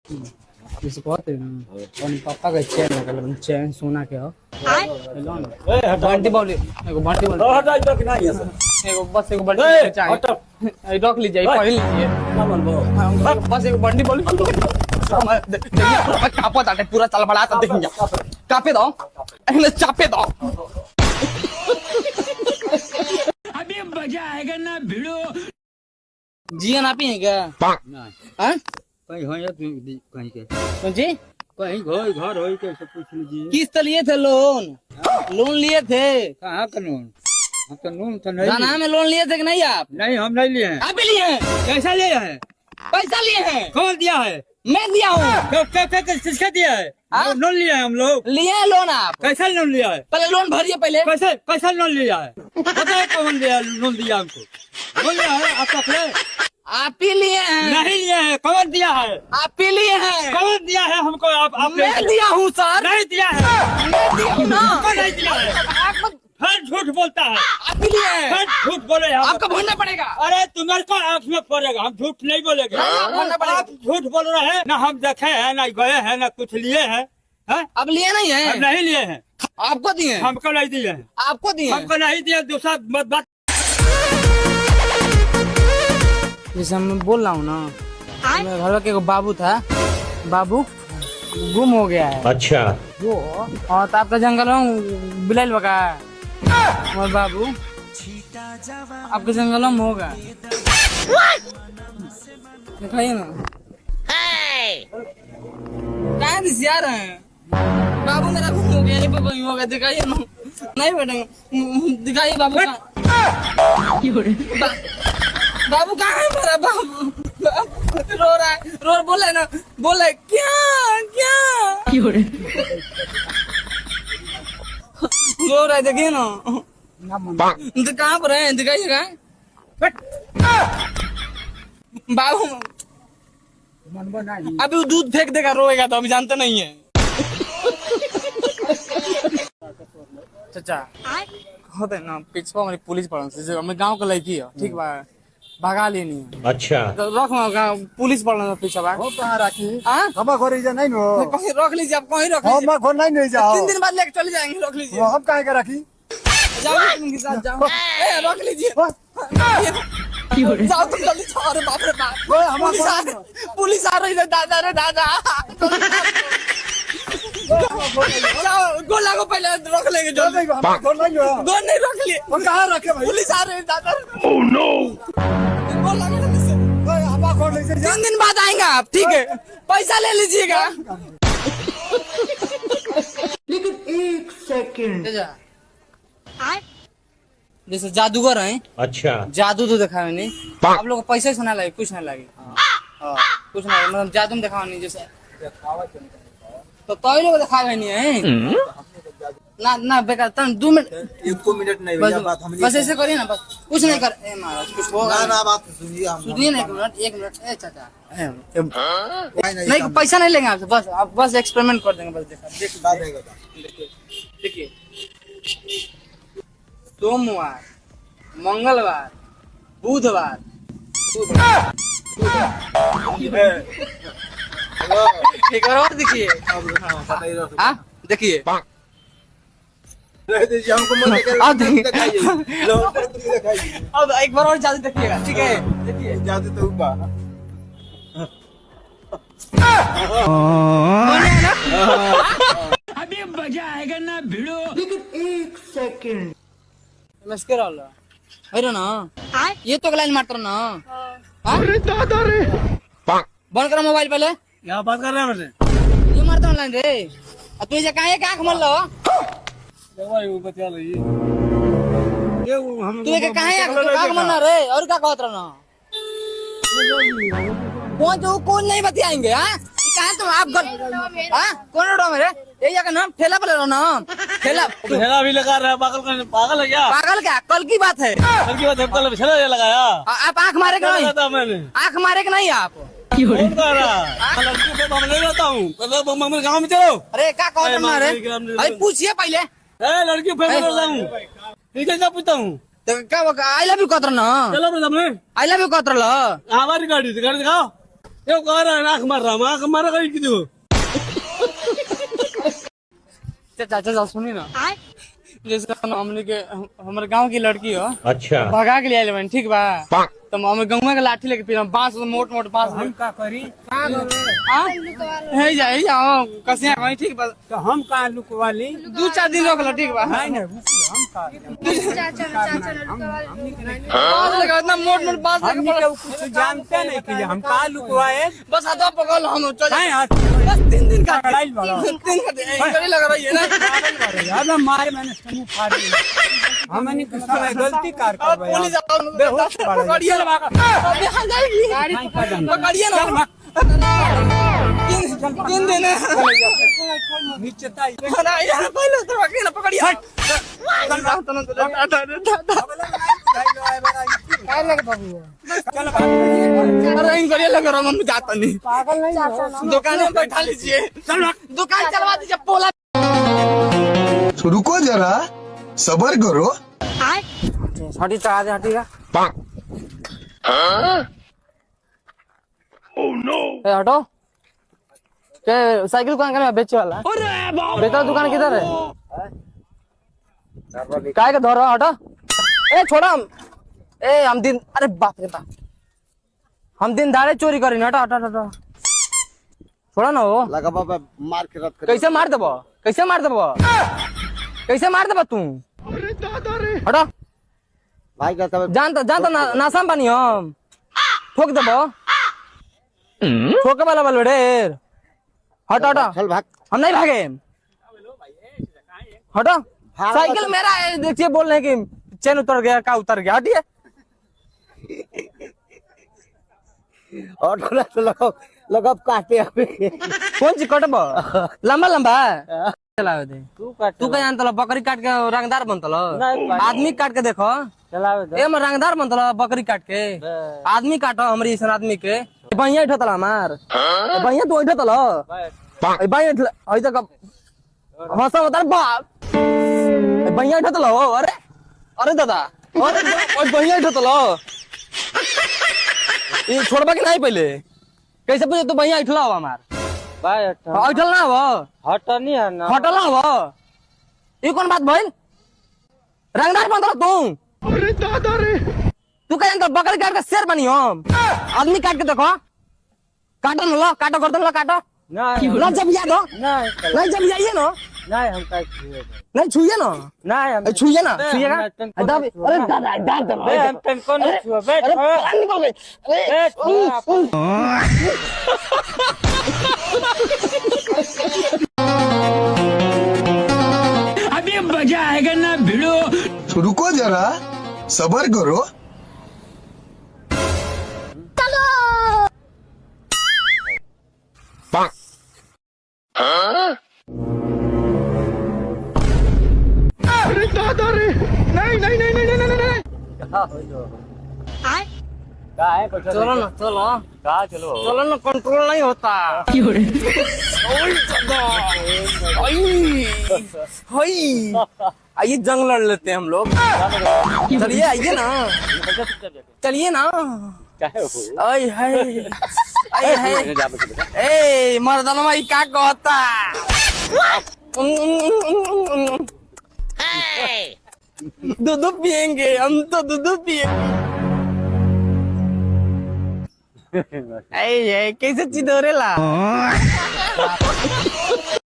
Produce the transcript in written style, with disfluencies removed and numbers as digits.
किसी कहते ना और पापा का चैन निकल चैन सोना के हो हेलो ना बंटी बोली एगो बंटी बोली हटा इधर कि नहीं है सर एगो बस एगो बंटी चाहिए रख लीजिए पहले लीजिए क्या बोलबो बस एगो बंटी बोली देखिए कापो ताटे पूरा चल बड़ा था देखिए कापे दो एने चापे दो अभी मजा आएगा ना भिड़ो। जिया ना पिए क्या नहीं हां कहीं हो या कहीं के कौन जी कहीं घर हो के सब पूछ लीजिए किस तो लिए थे लोन लिए थे कहाँ कानून हम तो नून तो नहीं दाना में लोन लिए थे कि नहीं आप नहीं हम नहीं लिए हैं आप भी लिए हैं कैसा लिया है पैसा लिए हैं कौन दिया है मैं दिया हूँ किसका दिया है हाँ? लोन लिया है हम लोग लिए हैं लोन आप कैसा लोन लिया है पहले लोन भरिए पहले कैसे कैसा लोन लिया है बताए कौन लिया लोन दिया हमको बोल लिया है आप पकड़े आप ही लिए हैं नहीं लिए है कौन दिया है आप ही लिए हैं कौन दिया है हमको आप मैं दिया हूँ सर नहीं दिया है मैं दिया हूँ ना हमको नहीं दिया है आप मत हर झूठ बोलता है आप ही लिए हैं हर झूठ बोले हम आपको भरना पड़ेगा अरे तुम्हारे को आँख में पड़ेगा हम झूठ नहीं बोलेंगे भरना पड़ेगा आप झूठ बोल रहे हैं ना हम देखे हैं ना गए हैं ना कुछ लिए हैं हैं? अब लिए नहीं है हम नहीं लिए हैं आपको दिए हैं हमको नहीं दिए हैं आपको दिए हैं हमको नहीं दिए दूसरा मत बात जैसे मैं बोल रहा हूँ ना मेरे घर के एगो बाबू था बाबू गुम हो गया है अच्छा वो और तो आपका जंगल में बिलाइल बका और बाबू आपके जंगल में होगा दिखाइए ना कहाँ दिसिया रहे हैं बाबू मेरा गुम हो गया है पापा ही होगा दिखाइए ना नहीं बैठेंगे दिखाइए बाबू बाबू कहाँ है मेरा बाबू रो रहा है रो बोले ना बोले क्या क्या रो रहा है देखिए ना तो कहाँ पर है दिखाइएगा बाबू अभी वो दूध फेंक देगा रोएगा तो हम जानते नहीं है चाचा होते ना पिछवा हमारी पुलिस पड़न से हमें गांव का लड़की है ठीक बा भगा लेनी है अच्छा तो रख गाँव पुलिस पड़न पीछे बा हो कहाँ राखी हाँ हम घर जा नहीं नो कहीं रख लीजिए आप कहीं रख हम लीजिए घर नहीं नहीं जाओ 3 दिन बाद लेके चले जाएंगे रख लीजिए हम काहे के राखी जाओ उनके साथ जाओ रख लीजिए जाओ तुम जल्दी जाओ अरे बाप रे बाप ओए हम पुलिस आ रही है दादा रे दादा जाओ गोला को पहले रख लेंगे जो घर नहीं हो गोल नहीं रख लिए हम कहाँ रखे भाई पुलिस आ रही है दादा ओह नो गोला को जल्दी से ओए हम घर नहीं से 3 दिन बाद आएंगे आप ठीक है पैसा ले लीजिएगा लेकिन 1 सेकंड जैसे जादूगर हैं अच्छा जादू तो दिखावे नहीं आप लोग को पैसा सुना लगे कुछ नहीं लगे कुछ नहीं मतलब जादू में दिखावा नहीं जैसे तो तय लोग दिखावे नहीं है ना ना बेकार तन 2 मिनट 1 मिनट नहीं भैया बात हम बस ऐसे करिए ना बस कुछ नहीं कर ए महाराज कुछ होगा ना ना बात सुनिए हम सुनिए ना 1 मिनट ए चाचा नहीं नहीं पैसा नहीं लेंगे आपसे बस आप बस एक्सपेरिमेंट कर देंगे बस देखा देखिए सोमवार मंगलवार बुधवार एक बार और देखिए हाँ देखिए हमको मत अब देखिए दिखाइए अब एक बार और जादू देखिएगा ठीक है देखिए जादू तो ऊपर अभी मजा आएगा ना भिड़ो। लेकिन 1 सेकंड नमस्कार अल्लाह अरे ना ये तो लाइन मारता ना अरे दादा रे बंद करो मोबाइल पहले क्या बात कर रहे हैं मैंने ये मारता लाइन रे अब तू ये कहाँ आँख मल लो वो बता रही ये हम तू ये कहाँ आँख मलना रे और क्या कहत रहा ना कौन जो कौन नहीं बतियाएंगे हाँ कहाँ तुम आप हाँ कौन रोड में रे ये जगह नाम ठेला पे लो ना ठेला ठेला भी लगा रहा है पागल है क्या पागल क्या कल की बात है कल की बात है कल ठेला लगाया आप आँख मारे कि नहीं लगाता मैंने आँख मारे कि नहीं आप कौन कह रहा लड़की पे मैं ले जाता हूँ कल गाँव में चलो अरे क्या कहत रहा रे अरे पूछिए पहले ए लड़की पे मैं लेता हूँ ठीक है क्या पूछता हूँ तो क्या आई लव यू कहत रहा ना चलो मेरे सामने आई लव यू कहत रहा हमारी गाड़ी दिखाओ ये कह रहा है आंख मार रहा की दो चाचा सुनी ना जैसे हमने के हमारे गांव की लड़की हो अच्छा भगा के ले आए ठीक बा तो हम गाँव के लाठी लेके पीना बांस मोट बांस हम का करी है जाओ कसिया भाई ठीक बा तो हम कहा लुकवा ली 2-4 दिन रोक लो ठीक बा नहीं नहीं हम का इतना मोट बांस हम कुछ जानते नहीं कि हम कहा लुकवाए बस हाथ पकड़ लो हम चल नहीं बस 3 दिन का लड़ाई वाला 3 दिन का लग रही है ना यार मारे मैंने समूह फाड़ दिया हमने कुछ गलती कार अब करवाया पुलिस बेहोश पड़ा पकड़िए ना अब यहाँ जाएगी पकड़िए ना 3 दिन नीचे ताई यार पहले तो पकड़िए ना पकड़िए चल अरे इन करिए लगा रहा मम्मी जाता नहीं दुकान में बैठा लीजिए दुकान चलवा दीजिए पोला रुको जरा सबर करो हटी चढ़ा दे हटी का ए हटो के साइकिल दुकान का बेचे वाला बेचा दुकान किधर है काय का धरो हटो ए छोड़ा ए हम दिन अरे बाप रे बाप हम दिन दाड़े चोरी करी हटो हटो हटो छोड़ा ना वो लगा बाबा मार के रख कैसे मार देबो कैसे मार देबो तू हटो भाई का सब जानता नासाम पानी हम ठोक देबो ठोके वाला बल ढेर हटो चल भाग हम नहीं भागे हटो साइकिल मेरा है देखिए बोल रहे हैं कि चेन उतर गया का उतर गया हटिए और तो लगा काटे अबे कौन सी कटबो लंबा चलावे दे तू कहीं जानता बकरी काट के रंगदार बनता आदमी काट के देखो ए में रंगदार बनता बकरी काट के आदमी काटो हमारी ऐसा आदमी के बढ़िया उठतला हमार बढ़िया तू उठतल बढ़िया तक हंसा बता बाप बढ़िया उठतल अरे अरे दादा अरे बढ़िया उठतल ये छोड़बा के नहीं पहले कैसे पूछे तू बढ़िया उठला हो हमार उठल ना हो हटनी है ना हटल ना हो ये कौन बात भइल रंगदार बनता तू अरे दादा रे तू कह जानता बकरी काट के शेर बनी हम आदमी काट के देखो काटो न लो काटो गर्दन लो काटो नहीं ना जब याद हो नहीं नहीं जब जाइए ना नहीं हम का नहीं छुइए ना नहीं हम छुइए ना छुइएगा अरे दादा हम तन कौन छुआ बैठ अरे निकल गई अरे अभी मजा आएगा ना भिड़ो रुको जरा सबर करो अरे दादा रे नहीं का है कुछ चलो ना चलो का चलो चलो ना कंट्रोल नहीं होता आइए जंग लड़ लेते हैं हम लोग चलिए आइए ना चलिए ना आई है ए मर्दाना भाई क्या कहता दूध पियेंगे हम तो दूध पियेंगे कैसे चिदोरेला